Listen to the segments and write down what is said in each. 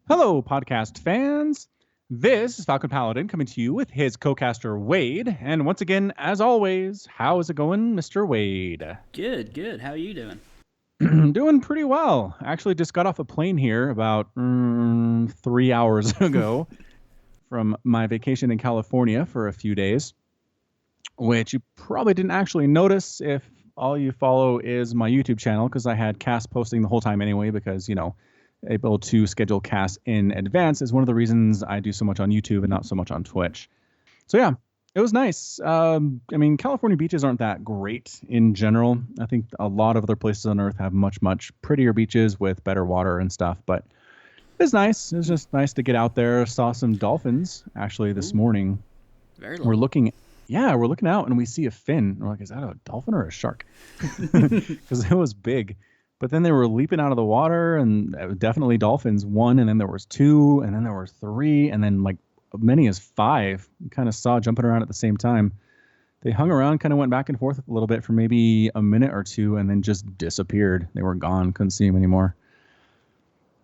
Hello, podcast fans. This is Falcon Paladin coming to you with his co-caster Wade. And once again, as always, how is it going, Mr. Wade? Good. How are you doing? Doing pretty well. Actually, just got off a plane here about 3 hours ago from my vacation in California for a few days, which you probably didn't actually notice if all you follow is my YouTube channel, because I had cast posting the whole time anyway, because, able to schedule casts in advance is one of the reasons I do so much on YouTube and not so much on Twitch. So yeah, it was nice. California beaches aren't that great in general. I think a lot of other places on Earth have much, much prettier beaches with better water and stuff, but it's nice. It was just nice to get out there. Saw some dolphins actually this morning. Very We're looking out and we see a fin. We're like, is that a dolphin or a shark? Because it was big. But then they were leaping out of the water, and definitely dolphins. One, and then there was two, and then there were three, and then like many as five. You kind of saw jumping around at the same time. They hung around, kind of went back and forth a little bit for maybe a minute or two, and then just disappeared. They were gone. Couldn't see them anymore.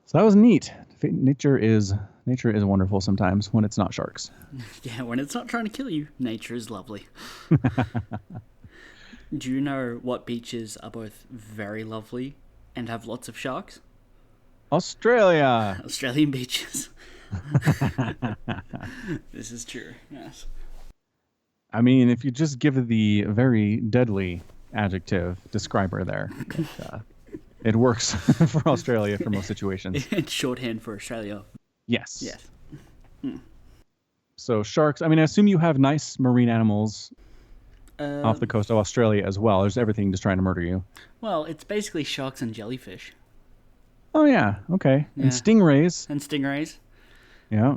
So that was neat. Nature is wonderful sometimes when it's not sharks. Yeah, when it's not trying to kill you, nature is lovely. Do you know what beaches are both very lovely and have lots of sharks? Australia. Australian beaches. This is true, yes. I mean, if you just give the very deadly adjective describer there, it works for Australia for most situations. It's shorthand for Australia. Yes. Yes. So sharks, I assume you have nice marine animals off the coast of Australia as well. There's everything just trying to murder you. Well, it's basically sharks and jellyfish. Oh, yeah. Okay. Yeah. And stingrays. And stingrays. Yeah.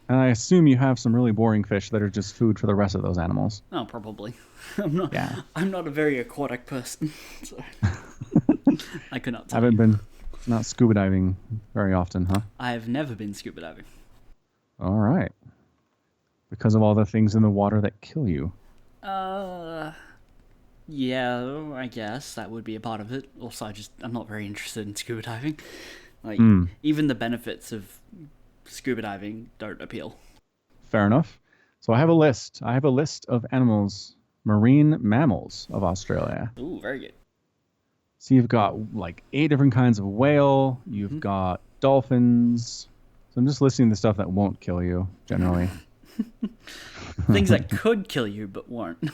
And I assume you have some really boring fish that are just food for the rest of those animals. Oh, probably. I'm not a very aquatic person, so I could not tell Haven't been not scuba diving very often, huh? I have never been scuba diving. All right. Because of all the things in the water that kill you. Yeah, I guess that would be a part of it. Also, I'm not very interested in scuba diving. Even the benefits of scuba diving don't appeal. Fair enough. So I have a list. Of animals, marine mammals of Australia. Ooh, very good. So you've got like 8 different kinds of whale. You've got dolphins. So I'm just listing the stuff that won't kill you, generally. Things that could kill you, but won't.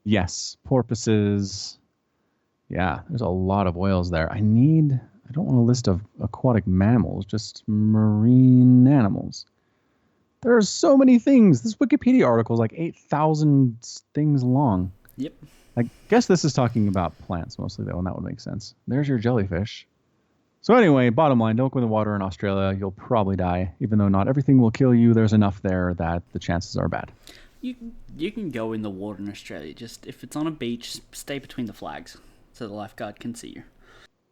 Yes, porpoises. Yeah, there's a lot of whales there. I don't want a list of aquatic mammals, just marine animals. There are so many things. This Wikipedia article is like 8,000 things long. Yep. I guess this is talking about plants mostly, though, and that would make sense. There's your jellyfish. So anyway, bottom line, don't go in the water in Australia. You'll probably die. Even though not everything will kill you, there's enough there that the chances are bad. You can go in the water in Australia. Just if it's on a beach, stay between the flags so the lifeguard can see you.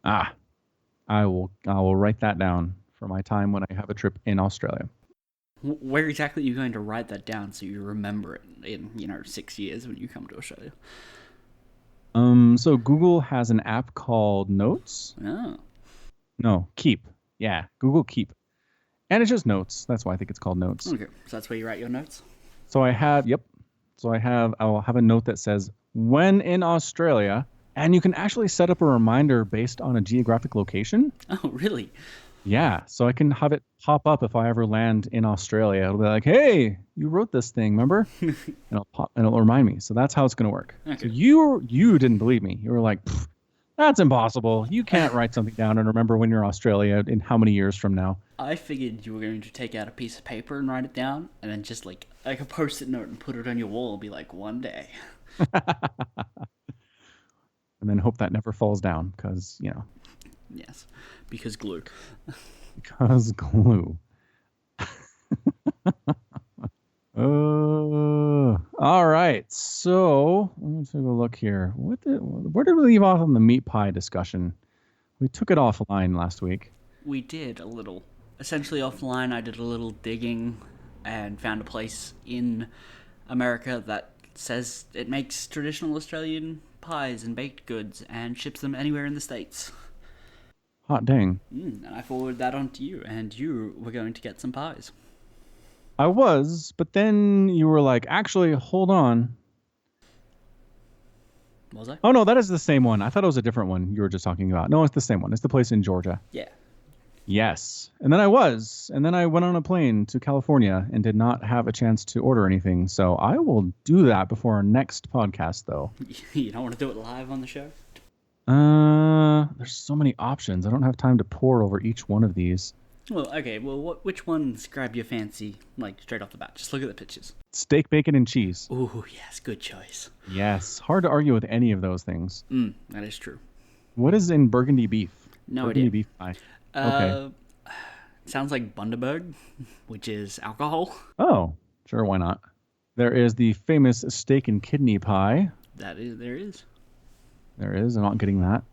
I will write that down for my time when I have a trip in Australia. Where exactly are you going to write that down so you remember it in 6 years when you come to Australia? So Google has an app called Notes. Oh. No, Keep. Yeah, Google Keep. And it's just Notes. That's why I think it's called Notes. Okay, so that's where you write your notes? So I will have a note that says, when in Australia, and you can actually set up a reminder based on a geographic location. Oh, really? Yeah, so I can have it pop up if I ever land in Australia. It'll be like, hey, you wrote this thing, remember? and it'll remind me. So that's how it's going to work. Okay. So you didn't believe me. You were like, that's impossible. You can't write something down and remember when you're in Australia in how many years from now. I figured you were going to take out a piece of paper and write it down, and then just like a post-it note and put it on your wall and be like, one day. And then hope that never falls down because, Yes, because glue. Because glue. All right. So let's take a look here. Where did we leave off on the meat pie discussion? We took it offline last week. We did a little. Essentially offline, I did a little digging and found a place in America that says it makes traditional Australian pies and baked goods and ships them anywhere in the States. Hot dang. And I forwarded that on to you, and you were going to get some pies. I was, but then you were like, actually, hold on. Was I? Oh, no, that is the same one. I thought it was a different one you were just talking about. No, it's the same one. It's the place in Georgia. Yeah. Yes. And then I went on a plane to California and did not have a chance to order anything. So I will do that before our next podcast, though. You don't want to do it live on the show? There's so many options. I don't have time to pore over each one of these. Well, okay. Well, which ones grab your fancy, like, straight off the bat? Just look at the pictures. Steak, bacon, and cheese. Ooh, yes. Good choice. Yes. Hard to argue with any of those things. That is true. What is in burgundy beef? No burgundy idea. Beef pie. Okay. Sounds like Bundaberg, which is alcohol. Oh, sure. Why not? There is the famous steak and kidney pie. There is. There is. I'm not getting that.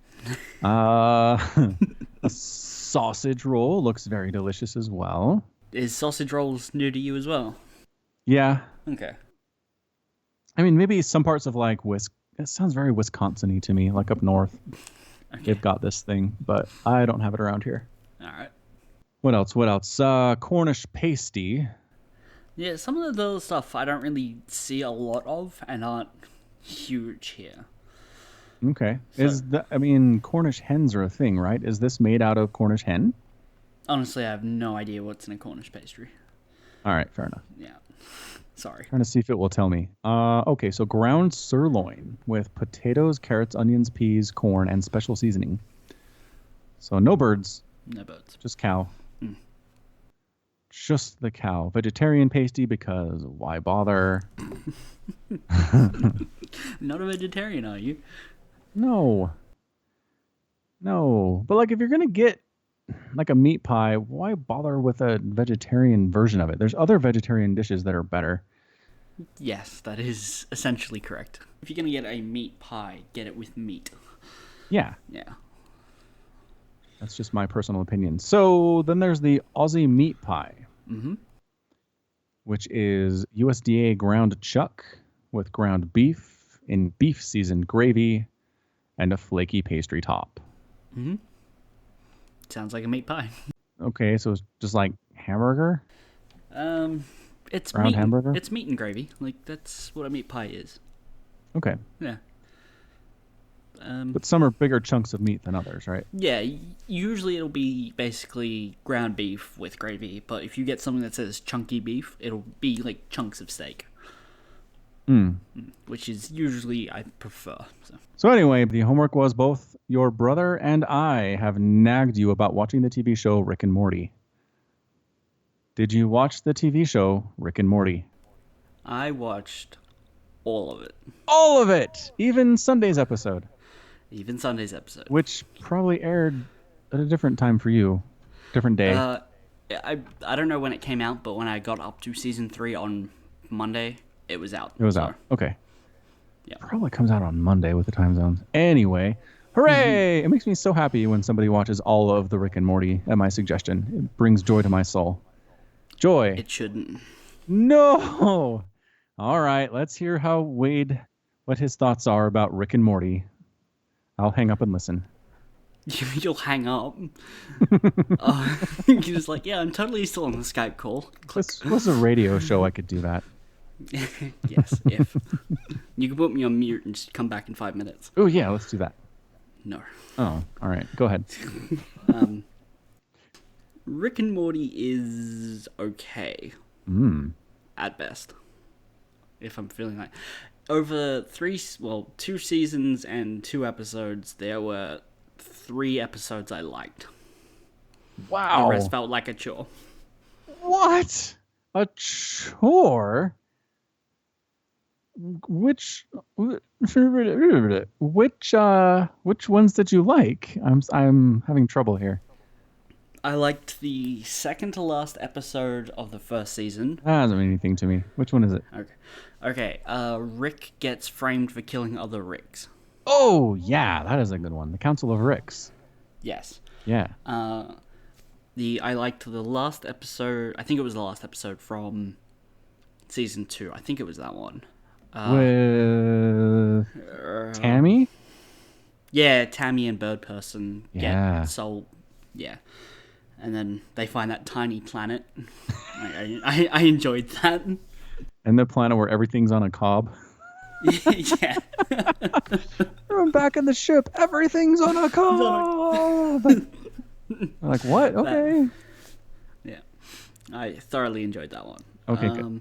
A sausage roll looks very delicious as well. Is sausage rolls new to you as well? Yeah. Okay. I mean, maybe some parts of like it sounds very Wisconsin-y to me, like up north. Okay. They've got this thing, but I don't have it around here. All right. What else? Cornish pasty. Yeah, some of the stuff I don't really see a lot of and aren't huge here. Okay. So- Cornish hens are a thing, right? Is this made out of Cornish hen? Honestly, I have no idea what's in a Cornish pastry. All right, fair enough. Yeah. Sorry. Trying to see if it will tell me. Okay, so ground sirloin with potatoes, carrots, onions, peas, corn, and special seasoning. So no birds, No birds. just cow. Just the cow. Vegetarian pasty because why bother? Not a vegetarian, are you? No. But like if you're gonna get like a meat pie, why bother with a vegetarian version of it? There's other vegetarian dishes that are better. Yes, that is essentially correct. If you're going to get a meat pie, get it with meat. Yeah, Yeah. that's just my personal opinion. So then there's the Aussie meat pie, which is USDA ground chuck with ground beef in beef seasoned gravy and a flaky pastry top. Sounds like a meat pie. Okay, so it's just like hamburger? It's Ground meat. hamburger? It's meat and gravy. Like, that's what a meat pie is. Okay. Yeah. But some are bigger chunks of meat than others, right? Yeah, usually it'll be basically ground beef with gravy, but if you get something that says chunky beef, it'll be like chunks of steak. Which is usually I prefer. So anyway, the homework was both your brother and I have nagged you about watching the TV show Rick and Morty. Did you watch the TV show Rick and Morty? I watched all of it. All of it! Even Sunday's episode. Even Sunday's episode. Which probably aired at a different time for you. Different day. I don't know when it came out, but when I got up to season 3 on Monday, it was out. It was out. Okay. Yeah. Probably comes out on Monday with the time zones. Anyway, hooray! It makes me so happy when somebody watches all of the Rick and Morty at my suggestion. It brings joy to my soul. Joy. It shouldn't. No! All right, let's hear what his thoughts are about Rick and Morty. I'll hang up and listen. You'll hang up. You're just like, yeah, I'm totally still on the Skype call. This was a radio show. I could do that. Yes, if. You can put me on mute and just come back in 5 minutes. Oh, yeah, let's do that. No. Oh, all right. Go ahead. Rick and Morty is okay. At best. If I'm feeling like... Over 2 seasons and 2 episodes, there were 3 episodes I liked. Wow. The rest felt like a chore. What? A chore? Which ones did you like? I'm having trouble here. I liked the second to last episode of the first season. That doesn't mean anything to me. Which one is it? Okay. Rick gets framed for killing other Ricks. Oh, yeah, that is a good one. The Council of Ricks. Yes. Yeah. I liked the last episode. I think it was the last episode from season 2. I think it was that one. With Tammy? Yeah, Tammy and Bird Person Yeah. get soul Yeah. And then they find that tiny planet. I enjoyed that. And the planet where everything's on a cob. Yeah. I'm back in the ship. Everything's on a cob. I'm like, what? Okay. Yeah. I thoroughly enjoyed that one. Okay, good.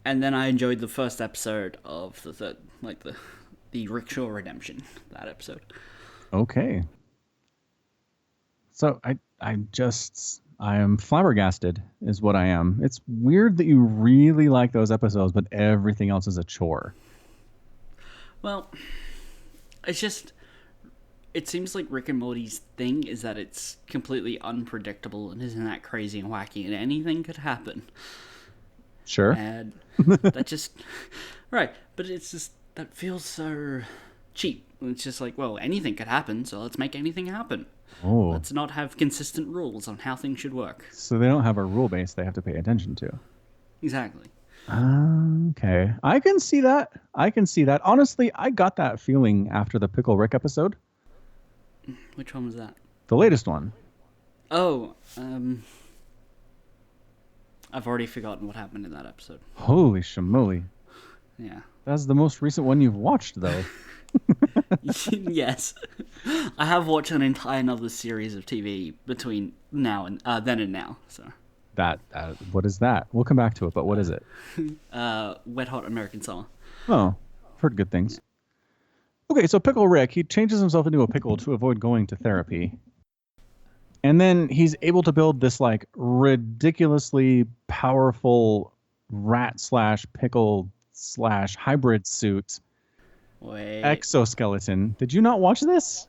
And then I enjoyed the first episode of the third, like the Rickshaw Redemption, that episode. Okay. So I am flabbergasted is what I am. It's weird that you really like those episodes, but everything else is a chore. Well, it's just, it seems like Rick and Morty's thing is that it's completely unpredictable and isn't that crazy and wacky and anything could happen. Sure. And that just, right, but it's just, that feels so cheap. It's just like, well, anything could happen, so let's make anything happen. Oh. Let's not have consistent rules on how things should work. So they don't have a rule base they have to pay attention to. Exactly. Okay. I can see that. Honestly, I got that feeling after the Pickle Rick episode. Which one was that? The latest one. Oh, I've already forgotten what happened in that episode. Holy shamoly. Yeah. That's the most recent one you've watched, though. Yes. I have watched an entire another series of TV between now and then and now. So. What is that? We'll come back to it, but what is it? Wet Hot American Summer. Oh, I've heard good things. Yeah. Okay, so Pickle Rick, he changes himself into a pickle to avoid going to therapy. And then he's able to build this like ridiculously powerful rat/pickle/hybrid suit. Wait. Exoskeleton. Did you not watch this?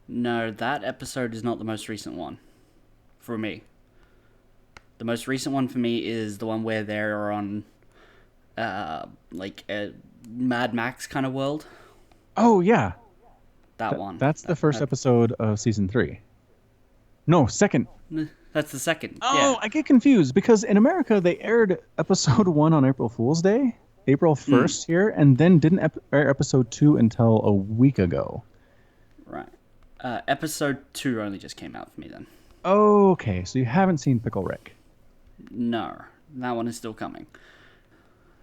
No, that episode is not the most recent one for me. The most recent one for me is the one where they're on like a Mad Max kind of world. Oh, yeah. That one. That's the first episode of season 3. No, second. That's the second. Oh, yeah. I get confused because in America they aired episode 1 on April Fool's Day, April 1st here, and then didn't air episode 2 until a week ago. Right. Episode 2 only just came out for me then. Okay, so you haven't seen Pickle Rick. No, that one is still coming.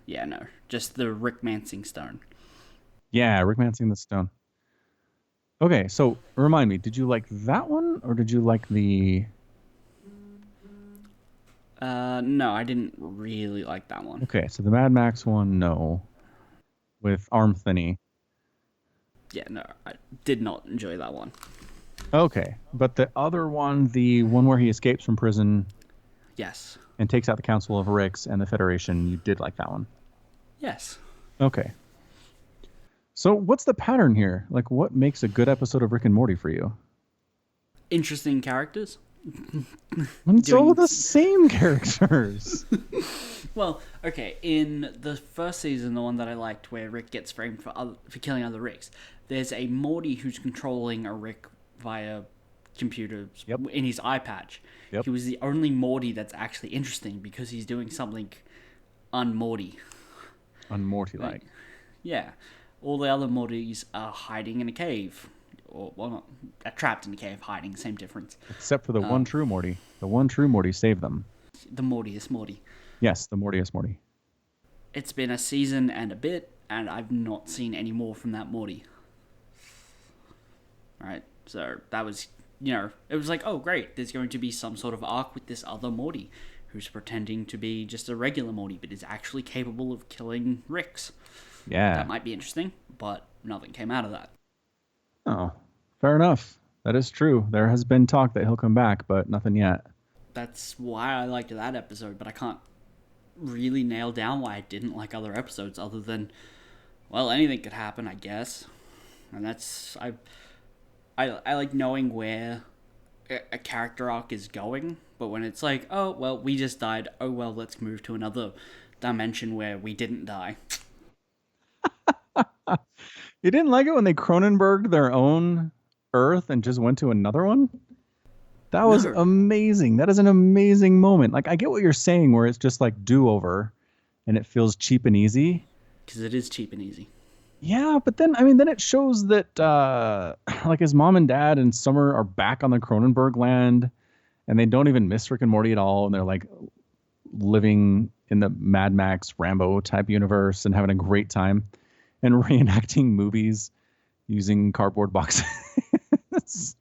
Yeah, no, just the Rick Mancing Stone. Yeah, Rick Mancing the Stone. Okay, so remind me, did you like that one or did you like the... No, I didn't really like that one. Okay, so the Mad Max one, no. With Arm Thinny. Yeah, no, I did not enjoy that one. Okay, but the other one, the one where he escapes from prison... Yes. And takes out the Council of Ricks and the Federation, you did like that one? Yes. Okay. So what's the pattern here? Like, what makes a good episode of Rick and Morty for you? Interesting characters. It's all the same characters. Well, okay, in the first season, the one that I liked, where Rick gets framed for killing other Ricks, there's a Morty who's controlling a Rick via computer in his eye patch. Yep. He was the only Morty that's actually interesting because he's doing something un-Morty. Un-Morty-like. Yeah. All the other Mortys are hiding in a cave. Or, well, not, are trapped in a cave, hiding, same difference. Except for the one true Morty. The one true Morty saved them. The Mortiest Morty. Yes, the Mortiest Morty. It's been a season and a bit, and I've not seen any more from that Morty. Right? So, that was... You know, it was like, oh, great, there's going to be some sort of arc with this other Morty who's pretending to be just a regular Morty, but is actually capable of killing Ricks. Yeah. That might be interesting, but nothing came out of that. Oh, fair enough. That is true. There has been talk that he'll come back, but nothing yet. That's why I liked that episode, but I can't really nail down why I didn't like other episodes other than, well, anything could happen, I guess. And that's... I like knowing where a character arc is going, but when it's like, oh, well, we just died. Oh, well, let's move to another dimension where we didn't die. You didn't like it when they Cronenberged their own Earth and just went to another one? That was amazing. That is an amazing moment. Like, I get what you're saying where it's just like do-over and it feels cheap and easy. Because it is cheap and easy. Yeah, but then then it shows that like his mom and dad and Summer are back on the Cronenberg land, and they don't even miss Rick and Morty at all, and they're like living in the Mad Max Rambo type universe and having a great time and reenacting movies using cardboard boxes.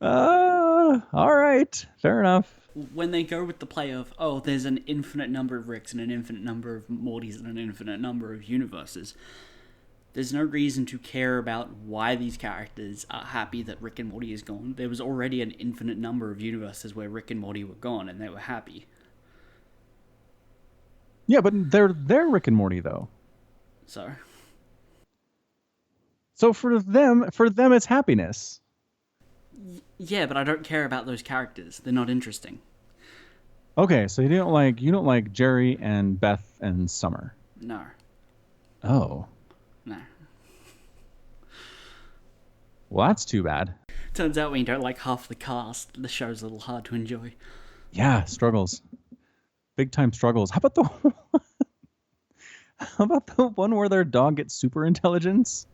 All right, fair enough. When they go with the play of, oh, there's an infinite number of Ricks and an infinite number of Mortys and an infinite number of universes, there's no reason to care about why these characters are happy that Rick and Morty is gone. There was already an infinite number of universes where Rick and Morty were gone and they were happy. Yeah, but they're Rick and Morty though. So For them it's happiness. yeah, but I don't care about those characters. They're not interesting. Okay, so you don't like Jerry and Beth and Summer. No. Oh. No. Well, that's too bad. Turns out when you don't like half the cast, the show's a little hard to enjoy. Yeah, struggles. Big time struggles. How about the one where their dog gets super intelligence?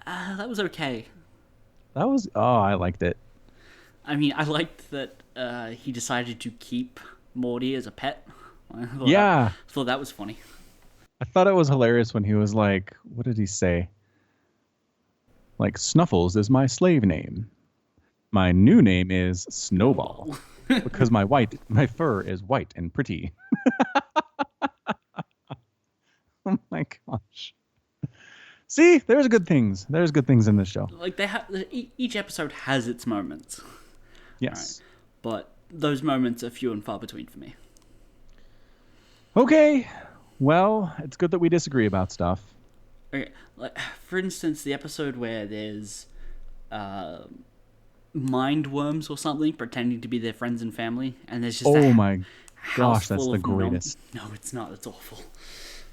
That was okay. I liked it. I mean, I liked that he decided to keep Morty as a pet. Yeah. I thought that was funny. I thought it was hilarious when he was like, what did he say? Like, Snuffles is my slave name. My new name is Snowball because my fur is white and pretty. Oh my gosh. See, there's good things. There's good things in this show. Like each episode has its moments. Yes. Right. But those moments are few and far between for me. Okay. Well, it's good that we disagree about stuff. Okay. Like, for instance, the episode where there's mind worms or something pretending to be their friends and family, and there's just my gosh, that's the greatest. No, it's not. It's awful.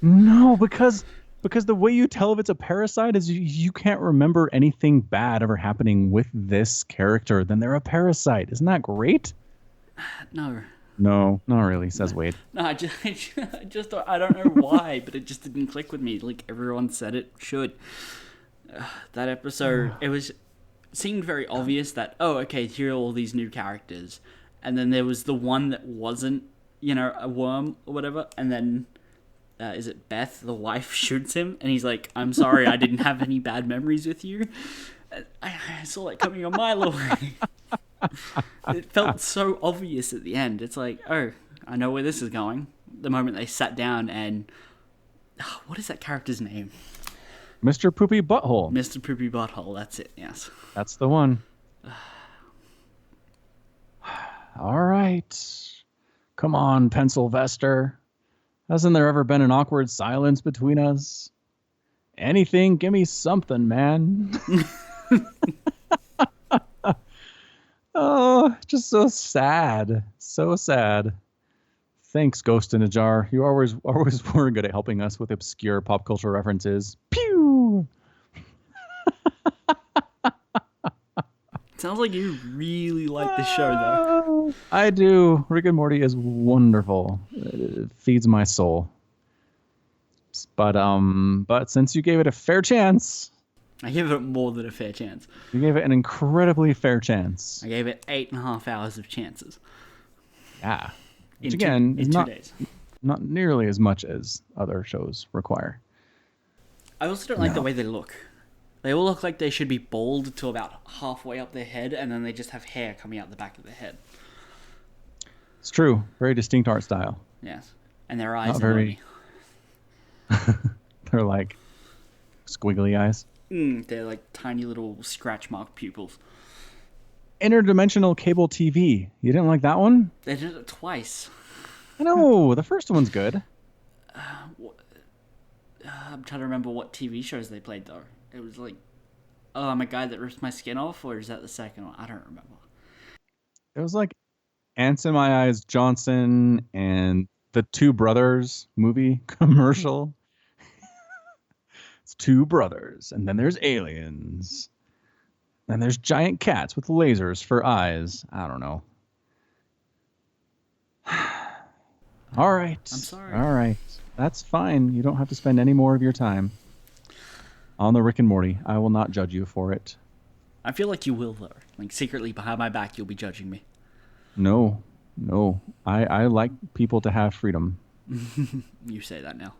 No, because the way you tell if it's a parasite is you can't remember anything bad ever happening with this character. Then they're a parasite. Isn't that great? No. No, not really, says Wade. No, I just thought, I don't know why, but it just didn't click with me. Like everyone said it should. That episode, seemed very obvious that, oh, okay, here are all these new characters. And then there was the one that wasn't, a worm or whatever. And then, is it Beth, the wife, shoots him. And he's like, I'm sorry, I didn't have any bad memories with you. I saw that coming a mile away. It felt so obvious at the end. It's like, oh, I know where this is going. The moment they sat down and... what is that character's name? Mr. Poopy Butthole. Mr. Poopy Butthole, that's it, yes. That's the one. All right. Come on, Pencilvester. Hasn't there ever been an awkward silence between us? Anything, give me something, man. Oh, just so sad. So sad. Thanks, Ghost in a Jar. You always were good at helping us with obscure pop culture references. Pew! Sounds like you really like the show, though. I do. Rick and Morty is wonderful. It feeds my soul. But since you gave it a fair chance... I gave it more than a fair chance. You gave it an incredibly fair chance. I gave it 8.5 hours of chances. Yeah. In Which again is 2 days. Not nearly as much as other shows require. I also don't like the way they look. They all look like they should be bald to about halfway up their head, and then they just have hair coming out the back of their head. It's true. Very distinct art style. Yes. And their eyes Not are very... They're like squiggly eyes. They're like tiny little scratch mark pupils. Interdimensional cable TV. You didn't like that one? They did it twice. I know. The first one's good. I'm trying to remember what TV shows they played, though. It was like, oh, I'm a guy that rips my skin off, or is that the second one? I don't remember. It was like Ants in My Eyes Johnson and the Two Brothers movie commercial. It's two brothers, and then there's aliens. And there's giant cats with lasers for eyes. I don't know. All right. I'm sorry. All right. That's fine. You don't have to spend any more of your time on the Rick and Morty. I will not judge you for it. I feel like you will, though. Like, secretly behind my back, you'll be judging me. No. I like people to have freedom. You say that now.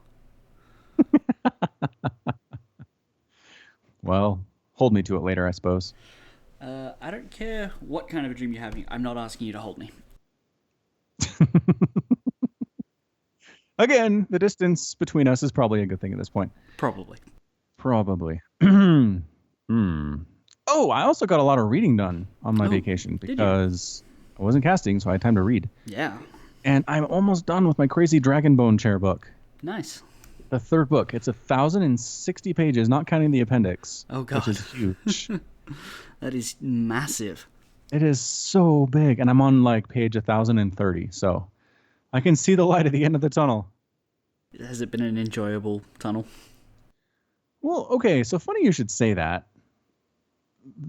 Well, hold me to it later, I suppose. I don't care what kind of a dream you're having. I'm not asking you to hold me. Again, the distance between us is probably a good thing at this point. Probably. Oh, I also got a lot of reading done on my vacation because I wasn't casting, so I had time to read. Yeah. And I'm almost done with my crazy Dragonbone chair book. Nice. The third book. It's 1,060 pages, not counting the appendix. Oh, God. Which is huge. That is massive. It is so big. And I'm on like page 1,030. So I can see the light at the end of the tunnel. Has it been an enjoyable tunnel? Well, okay. So funny you should say that.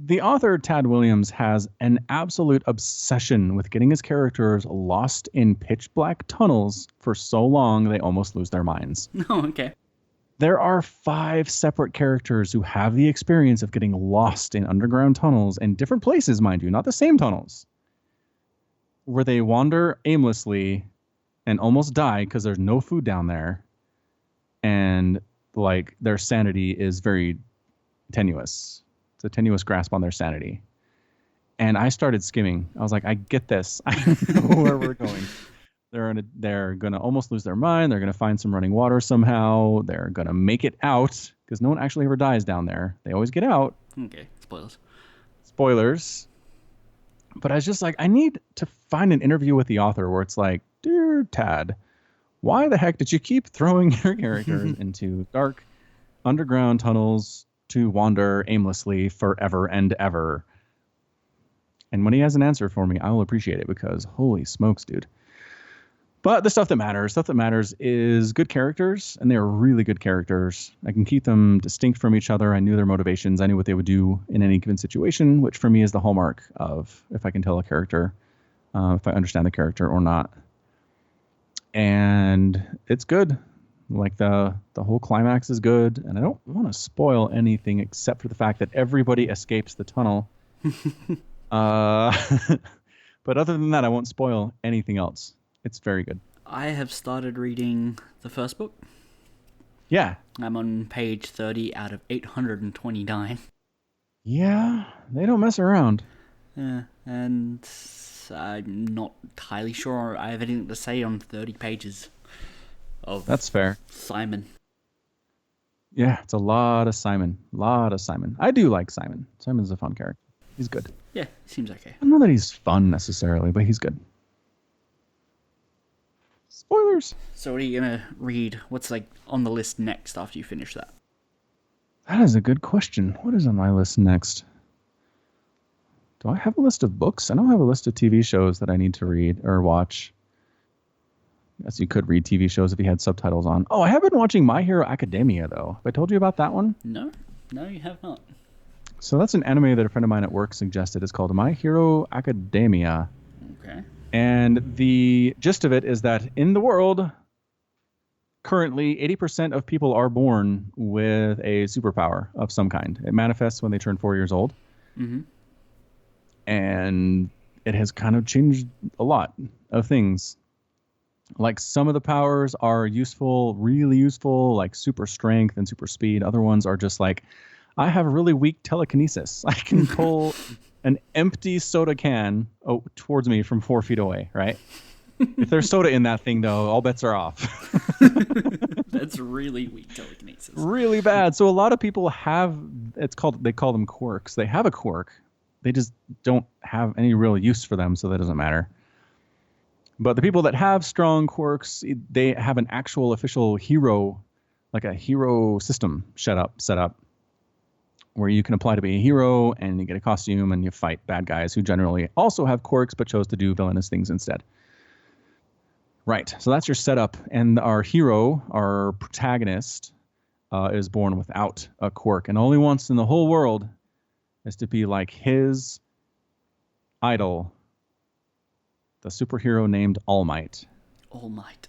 The author, Tad Williams, has an absolute obsession with getting his characters lost in pitch black tunnels for so long they almost lose their minds. Oh, okay. There are 5 separate characters who have the experience of getting lost in underground tunnels in different places, mind you, not the same tunnels, where they wander aimlessly and almost die because there's no food down there. And like their sanity is very tenuous. It's a tenuous grasp on their sanity. And I started skimming. I was like, I get this. I know where we're going. They're gonna almost lose their mind. They're gonna find some running water somehow. They're gonna make it out because no one actually ever dies down there. They always get out. Okay, Spoilers. But I was just like, I need to find an interview with the author where it's like, dear Tad, why the heck did you keep throwing your characters into dark underground tunnels to wander aimlessly forever and ever? And when he has an answer for me, I will appreciate it because holy smokes, dude. But the stuff that matters is good characters, and they're really good characters. I can keep them distinct from each other. I knew their motivations. I knew what they would do in any given situation, which for me is the hallmark of if I can tell a character, if I understand the character or not. And it's good. Like the whole climax is good, and I don't want to spoil anything except for the fact that everybody escapes the tunnel. But other than that, I won't spoil anything else. It's very good. I have started reading the first book. Yeah. I'm on page 30 out of 829. Yeah, they don't mess around. And I'm not entirely sure I have anything to say on 30 pages of That's fair. Simon. Yeah, it's a lot of Simon. I do like Simon. Simon's a fun character. He's good. Yeah, seems okay. I don't know that he's fun necessarily, but he's good. Spoilers. So what are you going to read? What's like on the list next after you finish that? That is a good question. What is on my list next? Do I have a list of books? I don't have a list of TV shows that I need to read or watch. I guess you could read TV shows if you had subtitles on. Oh, I have been watching My Hero Academia, though. Have I told you about that one? No, you have not. So that's an anime that a friend of mine at work suggested. It's called My Hero Academia. Okay. And the gist of it is that in the world, currently 80% of people are born with a superpower of some kind. It manifests when they turn 4 years old. Mm-hmm. And it has kind of changed a lot of things. Like some of the powers are useful, really useful, like super strength and super speed. Other ones are just like, I have really weak telekinesis. I can pull an empty soda can towards me from 4 feet away, right? If there's soda in that thing, though, all bets are off. That's really weak telekinesis. Really bad. So a lot of people they call them quirks. They have a quirk. They just don't have any real use for them, so that doesn't matter. But the people that have strong quirks, they have an actual official hero, like a hero system set up, where you can apply to be a hero and you get a costume and you fight bad guys who generally also have quirks but chose to do villainous things instead. Right, so that's your setup. And our hero, our protagonist, is born without a quirk and only wants in the whole world is to be like his idol, the superhero named All Might. All Might.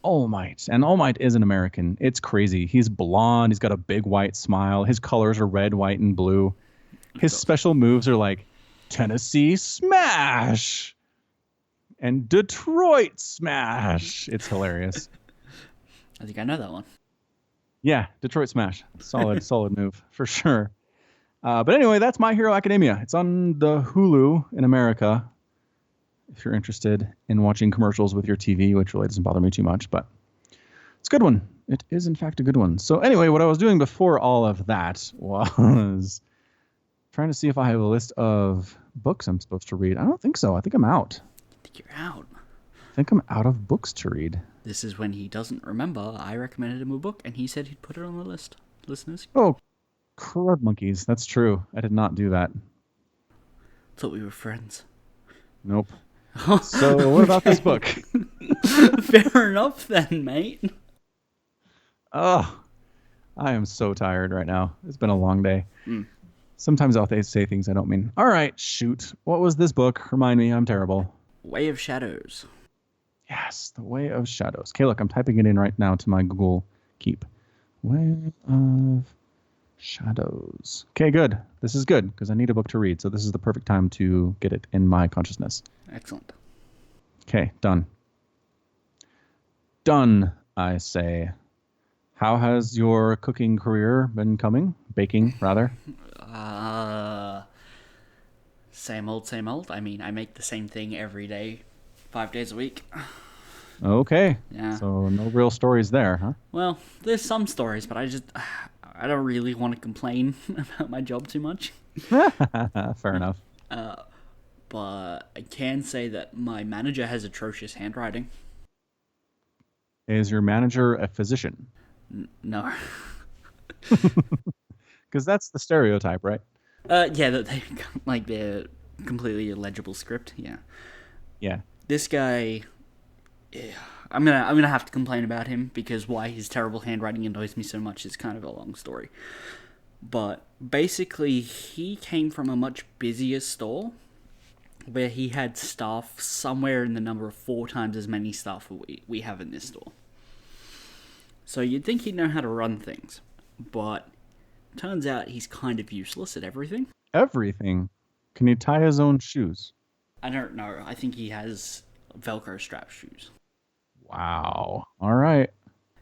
All Might. And All Might is an American. It's crazy. He's blonde. He's got a big white smile. His colors are red, white, and blue. His special moves are like Tennessee Smash and Detroit Smash. It's hilarious. I think I know that one. Yeah, Detroit Smash. Solid move for sure. But anyway, that's My Hero Academia. It's on the Hulu in America. If you're interested in watching commercials with your TV, which really doesn't bother me too much, but it's a good one. It is, in fact, a good one. So anyway, what I was doing before all of that was trying to see if I have a list of books I'm supposed to read. I don't think so. I think I'm out. I think you're out. I think I'm out of books to read. This is when he doesn't remember. I recommended him a book, and he said he'd put it on the list. Listeners? Oh, crud monkeys. That's true. I did not do that. Thought we were friends. Nope. So what about this book? Fair enough then, mate. Oh, I am so tired right now. It's been a long day. Sometimes I'll say things I don't mean. All right, shoot. What was this book? Remind me. I'm terrible. Way of Shadows. Yes, The Way of Shadows. Okay, look, I'm typing it in right now to my Google Keep. Way of Shadows. Okay, good. This is good because I need a book to read. So this is the perfect time to get it in my consciousness. Excellent. Okay, done. Done, I say. How has your cooking career been coming? Baking, rather. Same old, same old. I mean, I make the same thing every day, 5 days a week. Okay. Yeah. So no real stories there, huh? Well, there's some stories, but I don't really want to complain about my job too much. Fair enough. But I can say that my manager has atrocious handwriting. Is your manager a physician? No. Because that's the stereotype, right? Yeah, that they like their completely illegible script. Yeah. Yeah. This guy, yeah, I'm gonna have to complain about him because why his terrible handwriting annoys me so much is kind of a long story. But basically, he came from a much busier store where he had staff somewhere in the number of 4 times as many staff we have in this store. So you'd think he'd know how to run things, but turns out he's kind of useless at everything. Everything. Can he tie his own shoes? I don't know. I think he has Velcro strap shoes. Wow. All right.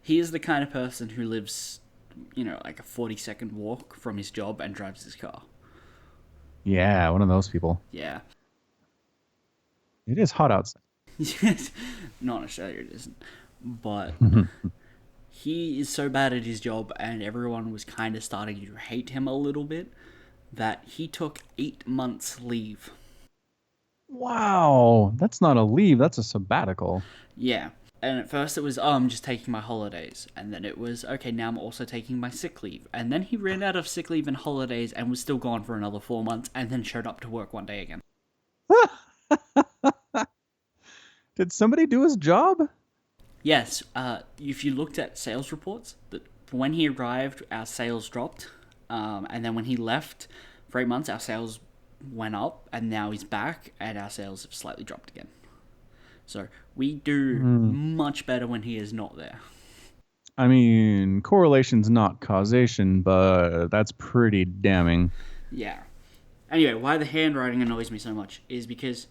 He is the kind of person who lives, like a 40-second walk from his job and drives his car. Yeah, one of those people. Yeah. It is hot outside. Not in Australia, it isn't. But he is so bad at his job, and everyone was kind of starting to hate him a little bit, that he took 8 months leave. Wow. That's not a leave. That's a sabbatical. Yeah. And at first it was, I'm just taking my holidays. And then it was, okay, now I'm also taking my sick leave. And then he ran out of sick leave and holidays and was still gone for another 4 months and then showed up to work one day again. Did somebody do his job? Yes. If you looked at sales reports, that when he arrived, our sales dropped. And then when he left for 8 months, our sales went up. And now he's back and our sales have slightly dropped again. So we do much better when he is not there. I mean, correlation's not causation, but that's pretty damning. Yeah. Anyway, why the handwriting annoys me so much is because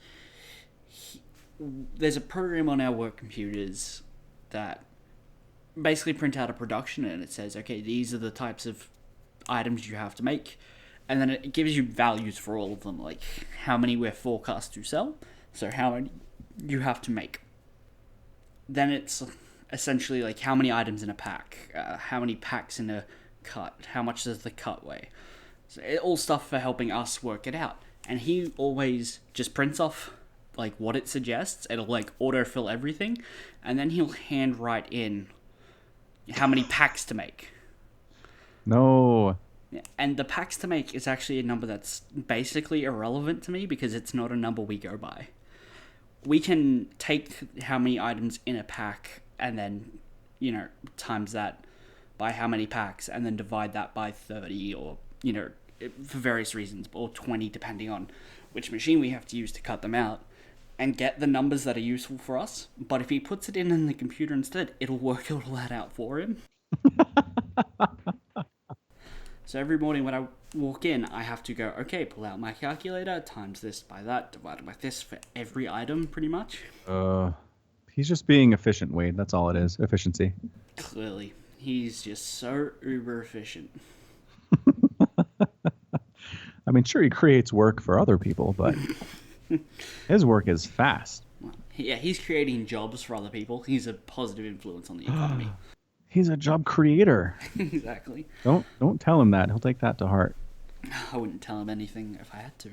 there's a program on our work computers that basically print out a production and it says, okay, these are the types of items you have to make. And then it gives you values for all of them, like how many we're forecast to sell. So how many you have to make. Then it's essentially like how many items in a pack, how many packs in a cut, how much does the cut weigh. So all stuff for helping us work it out. And he always just prints off like what it suggests. It'll like autofill everything, and then he'll handwrite in how many packs to make. No. And the packs to make is actually a number that's basically irrelevant to me because it's not a number we go by. We can take how many items in a pack and then, times that by how many packs and then divide that by 30 or, for various reasons, or 20 depending on which machine we have to use to cut them out. and get the numbers that are useful for us. But if he puts it in the computer instead, it'll work all that out for him. So every morning when I walk in, I have to go, okay, pull out my calculator, times this by that, divided by this for every item, pretty much. He's just being efficient, Wade. That's all it is. Efficiency. Clearly. He's just so uber efficient. I mean, sure, he creates work for other people, but his work is fast. Yeah, he's creating jobs for other people. He's a positive influence on the economy. He's a job creator. Exactly. Don't tell him that. He'll take that to heart. I wouldn't tell him anything if I had to.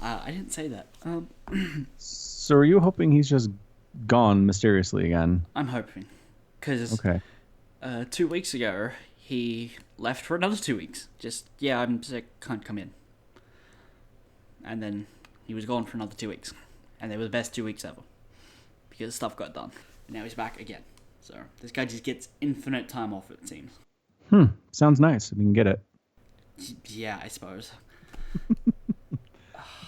I didn't say that. So are you hoping he's just gone mysteriously again? I'm hoping. Because 2 weeks ago, he left for another 2 weeks. Just, yeah, I'm sick, can't come in. And then he was gone for another 2 weeks. And they were the best 2 weeks ever. Because stuff got done. And now he's back again. So this guy just gets infinite time off, it seems. Sounds nice if you can get it. Yeah, I suppose.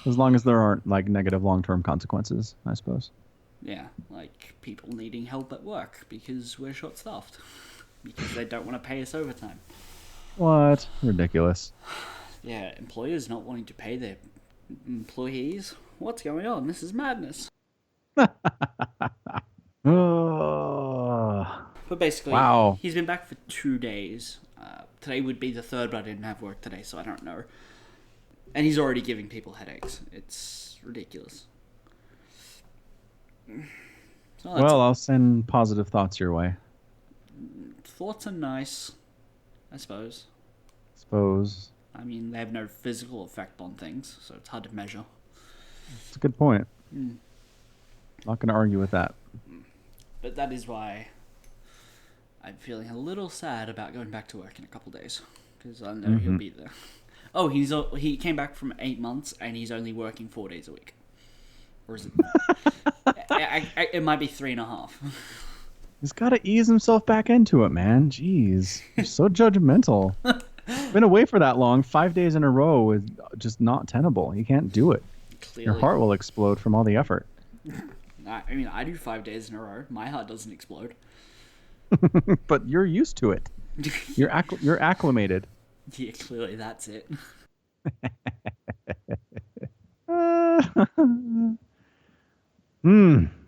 As long as there aren't like negative long-term consequences, I suppose. Yeah, like people needing help at work because we're short-staffed. Because they don't want to pay us overtime. What? Ridiculous. Yeah, employers not wanting to pay their employees. What's going on? This is madness. But basically, wow. He's been back for 2 days. Today would be the third, but I didn't have work today, so I don't know. And he's already giving people headaches. It's ridiculous. So well, I'll send positive thoughts your way. Thoughts are nice, I suppose. I mean, they have no physical effect on things, so it's hard to measure. That's a good point. Not going to argue with that. But that is why I'm feeling a little sad about going back to work in a couple of days. Because I know he'll be there. Oh, he came back from 8 months and he's only working 4 days a week. Or is it? It might be 3.5. He's got to ease himself back into it, man. Jeez. You're so judgmental. Been away for that long. 5 days in a row is just not tenable. You can't do it. Clearly. Your heart will explode from all the effort. I mean, I do 5 days in a row. My heart doesn't explode. But you're used to it. You're acclimated. Yeah, clearly that's it.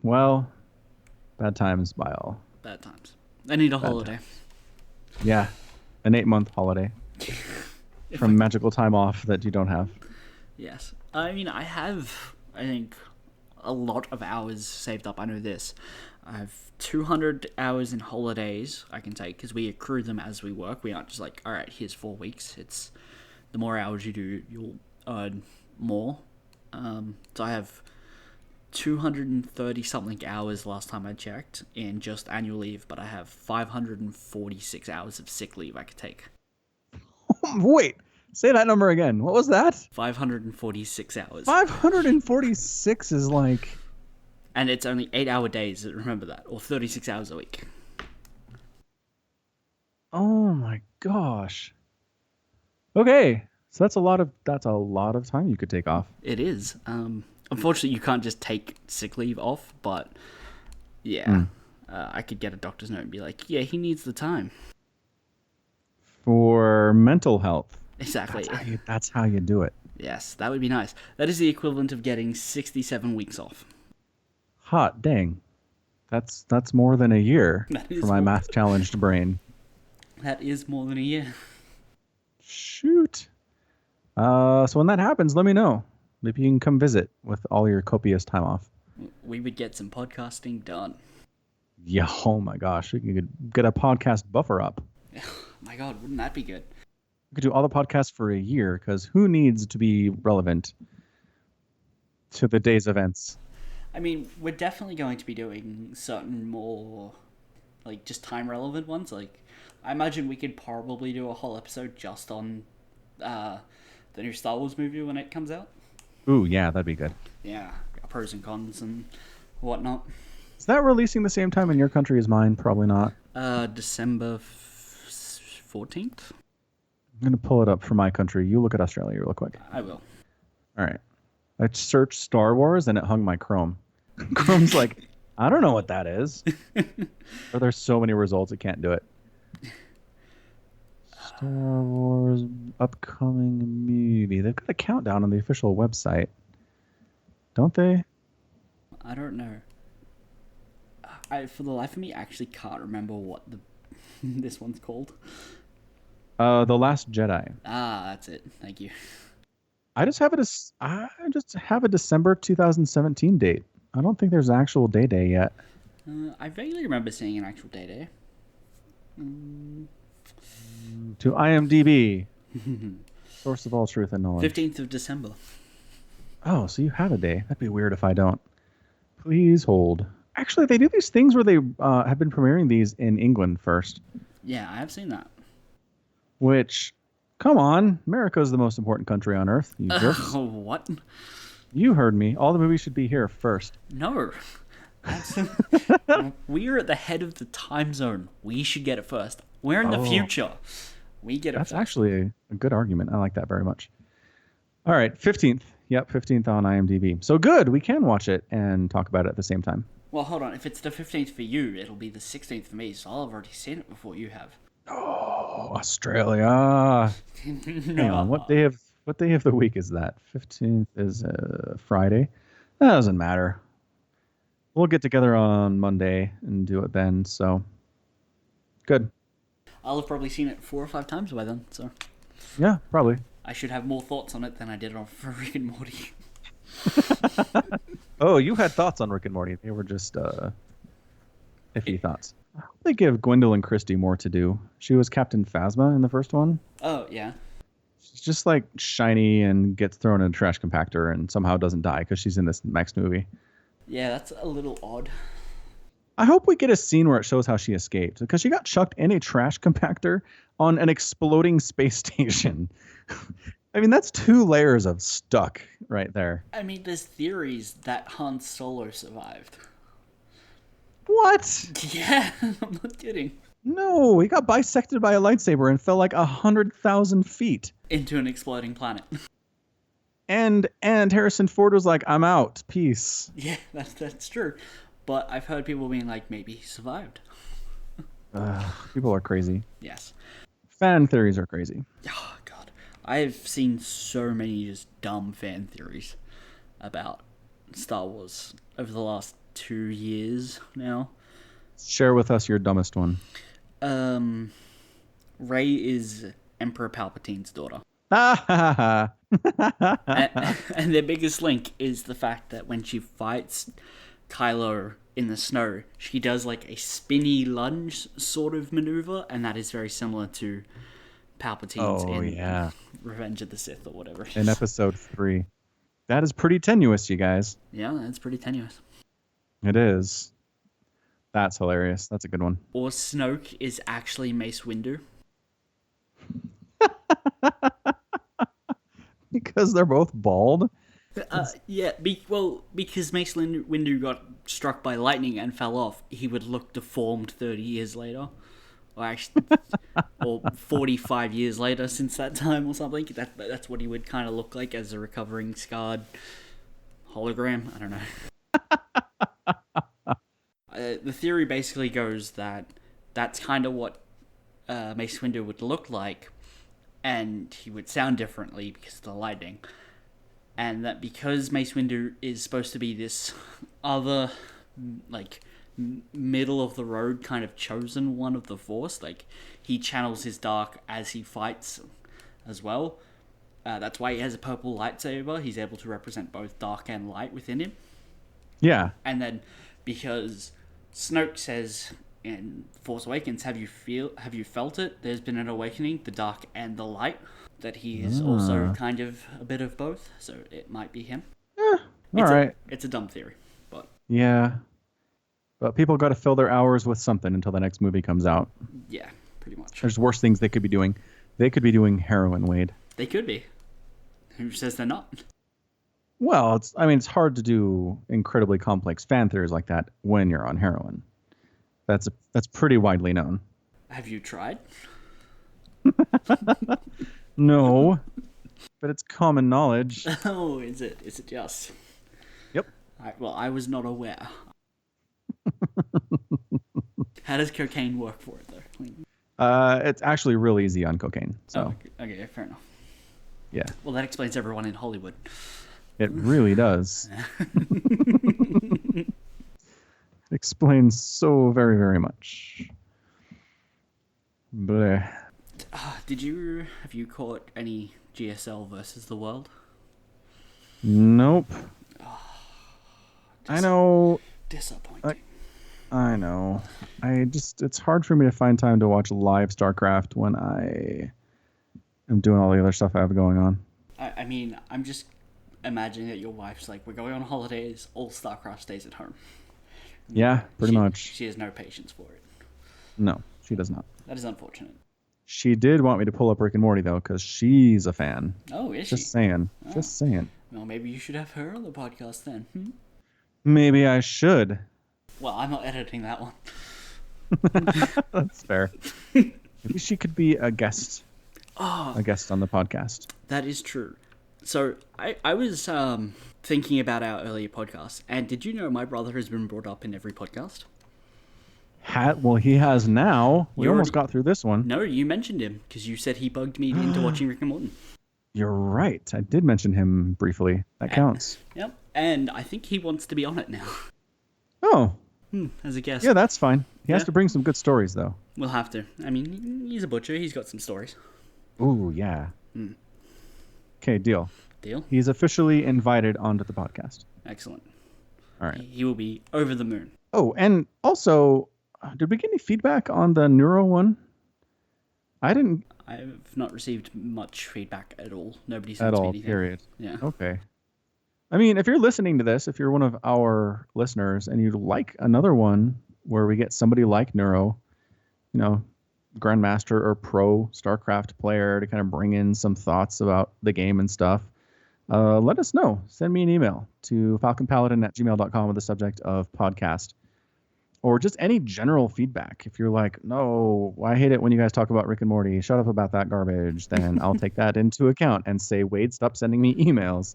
Well, bad times by all. Bad times. I need a holiday. Yeah, an 8-month holiday from magical time off that you don't have. Yes. I mean, I have, I think, a lot of hours saved up. I know this. I have 200 hours in holidays I can take because we accrue them as we work. We aren't just like, all right, here's 4 weeks. It's the more hours you do, you'll earn more. So I have 230 something hours last time I checked in just annual leave, but I have 546 hours of sick leave I could take. Wait, say that number again. What was that? 546 hours. 546 is like... And it's only 8-hour days, remember that, or 36 hours a week. Oh my gosh. Okay, so that's a lot of time you could take off. It is. Unfortunately, you can't just take sick leave off, but yeah, I could get a doctor's note and be like, yeah, he needs the time. For mental health. Exactly. That's how you do it. Yes, that would be nice. That is the equivalent of getting 67 weeks off. Hot dang. That's more than a year for my math challenged brain. That is more than a year. Shoot. So when that happens, let me know. Maybe you can come visit with all your copious time off. We would get some podcasting done. Yeah, oh my gosh. You could get a podcast buffer up. My God, wouldn't that be good? We could do all the podcasts for a year, because who needs to be relevant to the day's events? I mean, we're definitely going to be doing certain more, like, just time-relevant ones. Like, I imagine we could probably do a whole episode just on the new Star Wars movie when it comes out. Ooh, yeah, that'd be good. Yeah, pros and cons and whatnot. Is that releasing the same time in your country as mine? Probably not. December 14th? I'm going to pull it up for my country. You look at Australia real quick. I will. All right. I searched Star Wars and it hung my Chrome. Chrome's like, I don't know what that is. Or there's so many results it can't do it. Star Wars upcoming movie. They've got a countdown on the official website, don't they? I don't know. For the life of me, I actually can't remember what this one's called. The Last Jedi. Ah, that's it. Thank you. I just have a December 2017 date. I don't think there's an actual day yet. I vaguely remember seeing an actual day. To IMDb. Source of all truth and knowledge. 15th of December. Oh, so you have a day. That'd be weird if I don't. Please hold. Actually, they do these things where they have been premiering these in England first. Yeah, I have seen that. Which, come on, America is the most important country on Earth. You jerks. What? You heard me. All the movies should be here first. No. We're at the head of the time zone. We should get it first. We're in the future. We get it That's first. actually a good argument. I like that very much. All right, 15th. Yep, 15th on IMDb. So good. We can watch it and talk about it at the same time. Well, hold on. If it's the 15th for you, it'll be the 16th for me, so I'll have already seen it before you have. Oh, Australia. Hang on. What day of the week is that? 15th is Friday. That doesn't matter. We'll get together on Monday and do it then. So good. I'll have probably seen it 4 or 5 times by then, so Yeah, probably. I should have more thoughts on it than I did on for Rick and Morty. Oh, you had thoughts on Rick and Morty. They were just iffy thoughts. I hope they give Gwendolyn Christie more to do. She was Captain Phasma in the first one. Oh, yeah. She's just like shiny and gets thrown in a trash compactor and somehow doesn't die because she's in this next movie. Yeah, that's a little odd. I hope we get a scene where it shows how she escaped because she got chucked in a trash compactor on an exploding space station. I mean, that's 2 layers of stuck right there. I mean, there's theories that Han Solo survived. What? Yeah, I'm not kidding. No, he got bisected by a lightsaber and fell like 100,000 feet. Into an exploding planet. And Harrison Ford was like, I'm out. Peace. Yeah, that's true. But I've heard people being like, maybe he survived. People are crazy. Yes. Fan theories are crazy. Oh, God. I've seen so many just dumb fan theories about Star Wars over the last 2 years now. Share with us your dumbest one. Rey is Emperor Palpatine's daughter. and And their biggest link is the fact that when she fights Kylo in the snow, she does like a spinny lunge sort of maneuver, and that is very similar to Palpatine's in Revenge of the Sith or whatever it is. In episode 3. That is pretty tenuous, you guys. Yeah, that's pretty tenuous. It is. That's hilarious. That's a good one. Or Snoke is actually Mace Windu. Because they're both bald? Yeah, because Mace Windu got struck by lightning and fell off, he would look deformed 30 years later. Or actually, or 45 years later since that time or something. That's what he would kind of look like as a recovering scarred hologram. I don't know. The theory basically goes that that's kind of what Mace Windu would look like, and he would sound differently because of the lightning. And that because Mace Windu is supposed to be this other, like, middle of the road kind of chosen one of the Force, like, he channels his dark as he fights as well. That's why he has a purple lightsaber. He's able to represent both dark and light within him. Yeah. And then because Snoke says in Force Awakens, have you felt it? There's been an awakening, the dark and the light. That he is also kind of a bit of both, so it might be him. Alright. It's a dumb theory, but... Yeah. But people got to fill their hours with something until the next movie comes out. Yeah, pretty much. There's worse things they could be doing. They could be doing heroin, Wade. They could be. Who says they're not? Well, it's hard to do incredibly complex fan theories like that when you're on heroin. That's pretty widely known. Have you tried? No. but it's common knowledge. Oh, is it? Is it just? Yep. Well, I was not aware. How does cocaine work for it, though? It's actually real easy on cocaine. So, okay, fair enough. yeah. Well, that explains everyone in Hollywood. It really does. It explains so very, very much. Bleh. Have you caught any GSL versus the world? Nope. I know. Disappointing. I know. It's hard for me to find time to watch live StarCraft when I am doing all the other stuff I have going on. I mean, I'm just imagining that your wife's like, we're going on holidays, all StarCraft stays at home. Yeah, pretty much. She has no patience for it. No, she does not. That is unfortunate. She did want me to pull up Rick and Morty, though, because she's a fan. Oh, is Just she? saying. Oh. Just saying. Well, maybe you should have her on the podcast then. Maybe I should. Well, I'm not editing that one. That's fair. Maybe she could be a guest. Oh, A guest on the podcast. that is true. So, I was thinking about our earlier podcast, and did you know my brother has been brought up in every podcast? Well, he has now. We You almost already- got through this one. No, you mentioned him, because you said he bugged me into watching Rick and Morty. You're right. I did mention him briefly. That counts. Yep, and I think he wants to be on it now. Oh, As a guest. yeah, that's fine. He has Yeah. to bring some good stories, though. We'll have to. I mean, he's a butcher. He's got some stories. Ooh, yeah. Okay, deal. Deal? He's officially invited onto the podcast. Excellent. All right. He will be over the moon. Oh, and also, did we get any feedback on the neuro one? I didn't I've not received much feedback at all. Nobody at sent me all, anything. period. Yeah. Okay. I mean, if you're listening to this, if you're one of our listeners and you'd like another one where we get somebody like Neuro, Grandmaster or Pro StarCraft player to kind of bring in some thoughts about the game and stuff, let us know. Send me an email to falconpaladin@gmail.com with the subject of podcast. Or just any general feedback. If you're like, no, I hate it when you guys talk about Rick and Morty. Shut up about that garbage. Then I'll take that into account and say, Wade, stop sending me emails.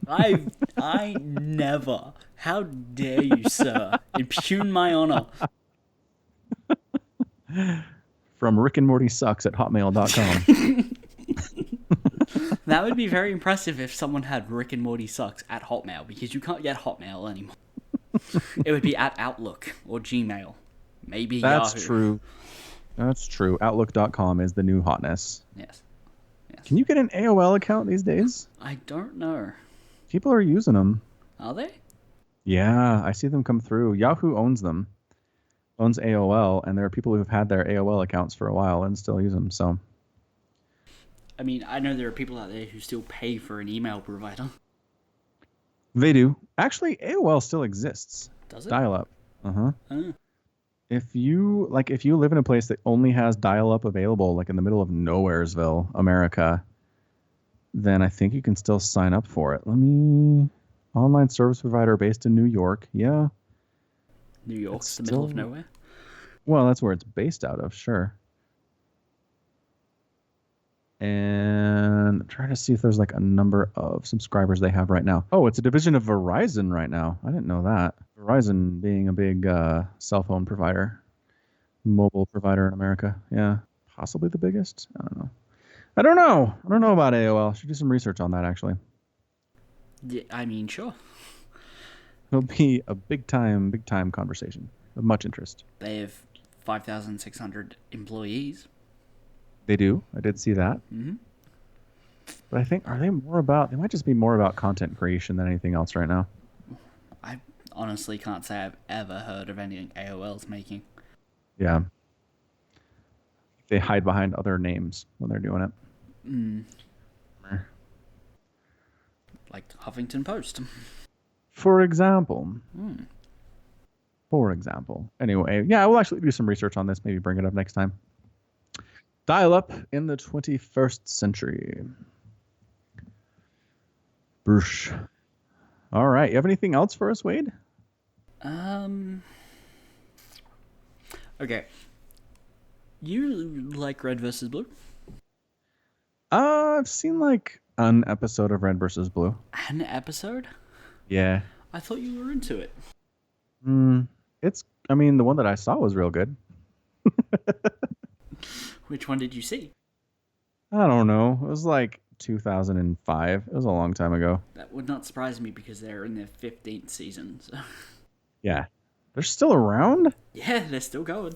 I never. How dare you, sir, impugn my honor? From rickandmortysucks@hotmail.com. That would be very impressive if someone had Rick and Morty sucks at Hotmail, because you can't get Hotmail anymore. It would be at Outlook or Gmail. Maybe That's Yahoo. true. That's true. Outlook.com is the new hotness. Yes. Can you get an AOL account these days? I don't know. People are using them. Are they? Yeah, I see them come through. Yahoo owns them. Owns AOL, and there are people who've had their AOL accounts for a while and still use them, so... I mean, I know there are people out there who still pay for an email provider. They do. Actually, AOL still exists. Does it? Dial-up. Uh-huh. Oh. If you live in a place that only has dial-up available, like in the middle of Nowheresville, America, then I think you can still sign up for it. Online service provider based in New York. Yeah. New York's It's the middle of still- nowhere. Well, that's where it's based out of, sure. And I'm trying to see if there's like a number of subscribers they have right now. Oh, it's a division of Verizon right now. I didn't know that. Verizon being a big cell phone provider, mobile provider in America. Yeah, possibly the biggest. I don't know. I don't know about AOL. Should do some research on that, actually. Yeah, I mean, sure. It'll be a big time conversation of much interest. They have 5,600 employees. They do. I did see that. Mm-hmm. But I think, they might just be more about content creation than anything else right now. I honestly can't say I've ever heard of anything AOL's making. Yeah. They hide behind other names when they're doing it. Like Huffington Post. For example. Anyway, yeah, we'll actually do some research on this. Maybe bring it up next time. Dial-up in the 21st century. Broosh. All right. You have anything else for us, Wade? Okay. You like Red versus Blue? I've seen like An episode of Red versus Blue. An episode? Yeah. I thought you were into it. I mean, the one that I saw was real good. Which one did you see? I don't know. It was like 2005. It was a long time ago. That would not surprise me because they're in their 15th season. So. Yeah. They're still around? Yeah, they're still going.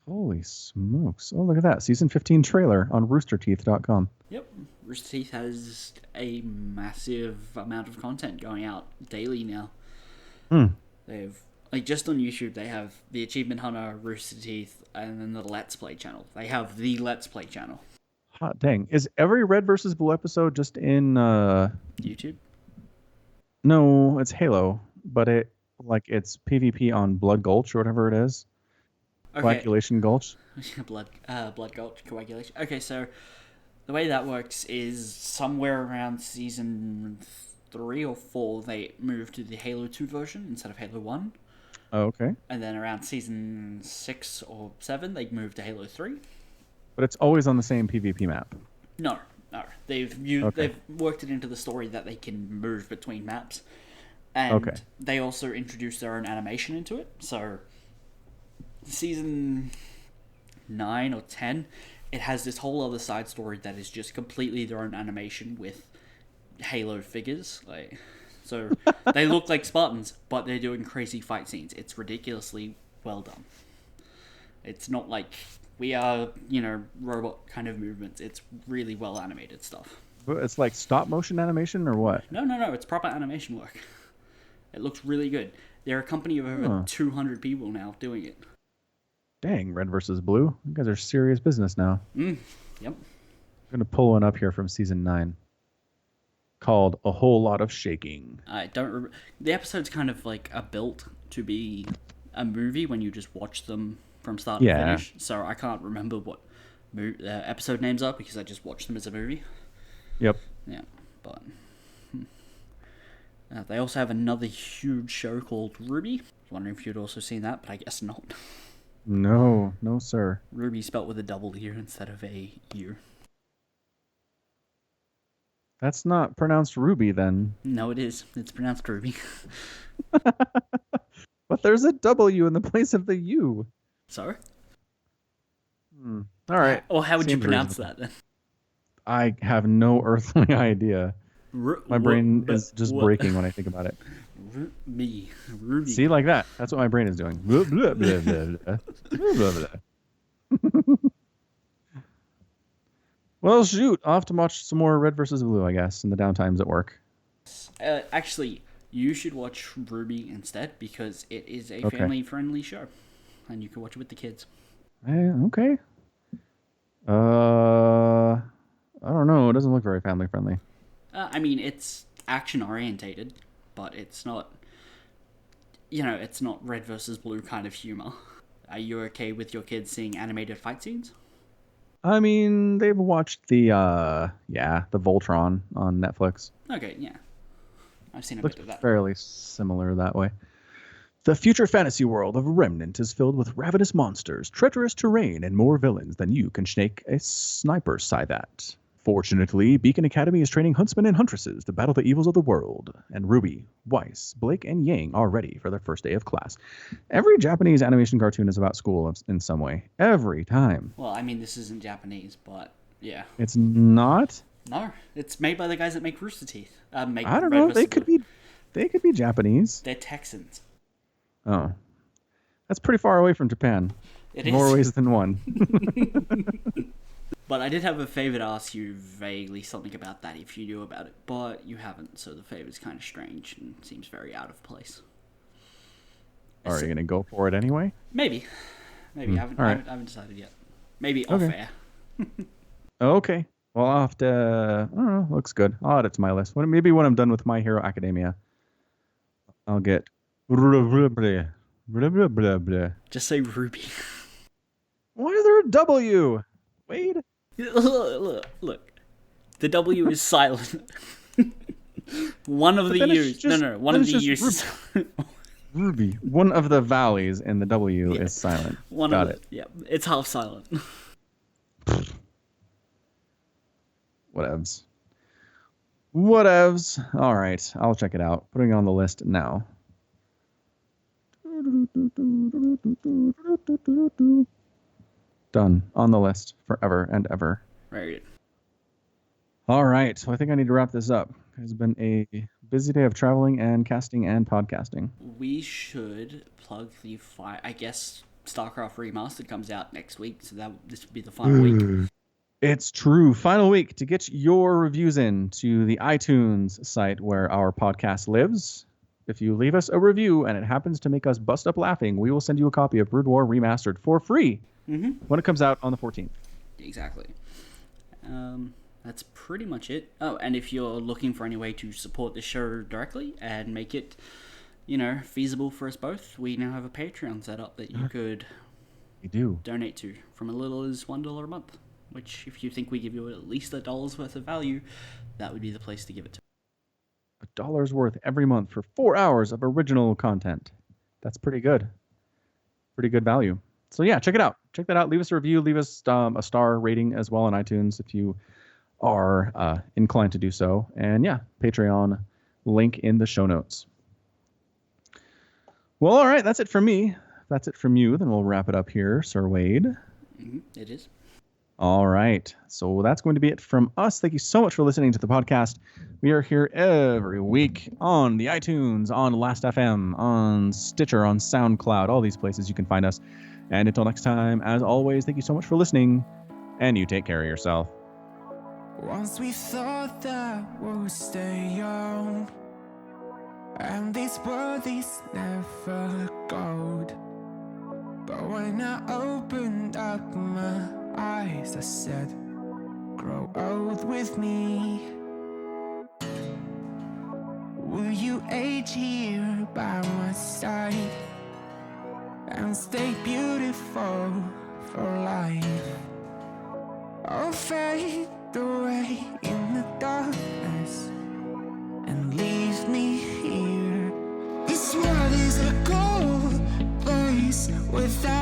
Holy smokes. Oh, look at that. Season 15 trailer on roosterteeth.com. Yep. Rooster Teeth has a massive amount of content going out daily now. They've, like, just on YouTube, they have the Achievement Hunter, Rooster Teeth, and then the Let's Play channel. They have the Let's Play channel. Hot dang. Is every Red versus Blue episode just in YouTube? No, it's Halo, but it's PvP on Blood Gulch or whatever it is. Okay. Coagulation Gulch. Blood Gulch, Coagulation. Okay, so the way that works is somewhere around season 3 or 4, they moved to the Halo 2 version instead of Halo 1. Oh, okay. And then around season 6 or 7, they moved to Halo 3. But it's always on the same PvP map. No. They've worked it into the story that they can move between maps. And they also introduced their own animation into it. So season 9 or 10, it has this whole other side story that is just completely their own animation with Halo figures. So they look like Spartans, but they're doing crazy fight scenes. It's ridiculously well done. It's not like we are, robot kind of movements. It's really well animated stuff. It's like stop motion animation or what? No. It's proper animation work. It looks really good. They're a company of over 200 people now doing it. Dang, Red versus Blue. You guys are serious business now. Yep. I'm going to pull one up here from season 9 called A Whole Lot of Shaking. I don't remember. The episodes kind of are built to be a movie when you just watch them from start to finish. So I can't remember what episode names are because I just watched them as a movie. Yep. Yeah, but they also have another huge show called Ruby. I was wondering if you'd also seen that, but I guess not. No, sir. Ruby spelt with a double U instead of a U. That's not pronounced Ruby then. No, it is. It's pronounced Ruby. But there's a W in the place of the U. Sorry? All right. Or how would you pronounce that then? I have no earthly idea. My brain is just breaking when I think about it. Ruby. See, like that. That's what my brain is doing. Blah, blah, blah, blah, blah, blah. Well, shoot. I'll have to watch some more Red versus Blue, I guess, in the downtimes at work. Actually, you should watch Ruby instead because it is a family-friendly show. And you can watch it with the kids. Okay. I don't know. It doesn't look very family-friendly. I mean, it's action-orientated, but it's not, it's not Red versus Blue kind of humor. Are you okay with your kids seeing animated fight scenes? I mean, they've watched the Voltron on Netflix. Okay, yeah. I've seen a Looks bit of that. Fairly similar that way. The future fantasy world of Remnant is filled with ravenous monsters, treacherous terrain, and more villains than you can shake a sniper's scythe at. Fortunately, Beacon Academy is training huntsmen and huntresses to battle the evils of the world, and Ruby, Weiss, Blake, and Yang are ready for their first day of class. Every Japanese animation cartoon is about school in some way. Every time. Well, I mean, this isn't Japanese, but yeah. It's not? No, it's made by the guys that make Rooster Teeth. I don't know. They could be Japanese. They're Texans. Oh. That's pretty far away from Japan. It is. More ways than one. But I did have a favor to ask you vaguely something about that if you knew about it, but you haven't, so the favor's kind of strange and seems very out of place. Are you going to go for it anyway? Maybe. I haven't decided yet. Maybe off air. Okay. Well, I'll have to... I don't know. Looks good. I'll add it to my list. Maybe when I'm done with My Hero Academia, I'll get... Just say Ruby. Why is there a W? Wait. Look. The W is silent. One of the U's. One of the U's. Ruby. One of the valleys in the W is silent. Got it. Yeah, it's half silent. Whatevs. Whatevs. All right, I'll check it out. Putting it on the list now. Done. On the list forever and ever. Very good. All right, so I think I need to wrap this up. It's been a busy day of traveling and casting and podcasting. We should plug the I guess StarCraft Remastered comes out next week, so this would be the final week. It's true. Final week to get your reviews in to the iTunes site where our podcast lives. If you leave us a review and it happens to make us bust up laughing, we will send you a copy of Brood War Remastered for free when it comes out on the 14th. Exactly. That's pretty much it. Oh, and if you're looking for any way to support the show directly and make it, feasible for us both, we now have a Patreon set up that you could donate to from as little as $1 a month. Which, if you think we give you at least $1 worth of value, that would be the place to give it to. $1 worth every month for 4 hours of original content. That's pretty good. Pretty good value. So yeah, check it out. Check that out. Leave us a review. Leave us a star rating as well on iTunes if you are inclined to do so. And yeah, Patreon link in the show notes. Well, all right. That's it from me. If that's it from you, then we'll wrap it up here, Sir Wade. It is. All right. So that's going to be it from us. Thank you so much for listening to the podcast. We are here every week on the iTunes, on Last.fm, on Stitcher, on SoundCloud, all these places you can find us. And until next time, as always, thank you so much for listening, and you take care of yourself. Once we thought that we'll stay young, and this world is never gold. But when I opened up my eyes, I said, grow old with me. Will you age here by my side and stay beautiful for life? I'll fade away in the darkness and leave me here. This world is a cold place without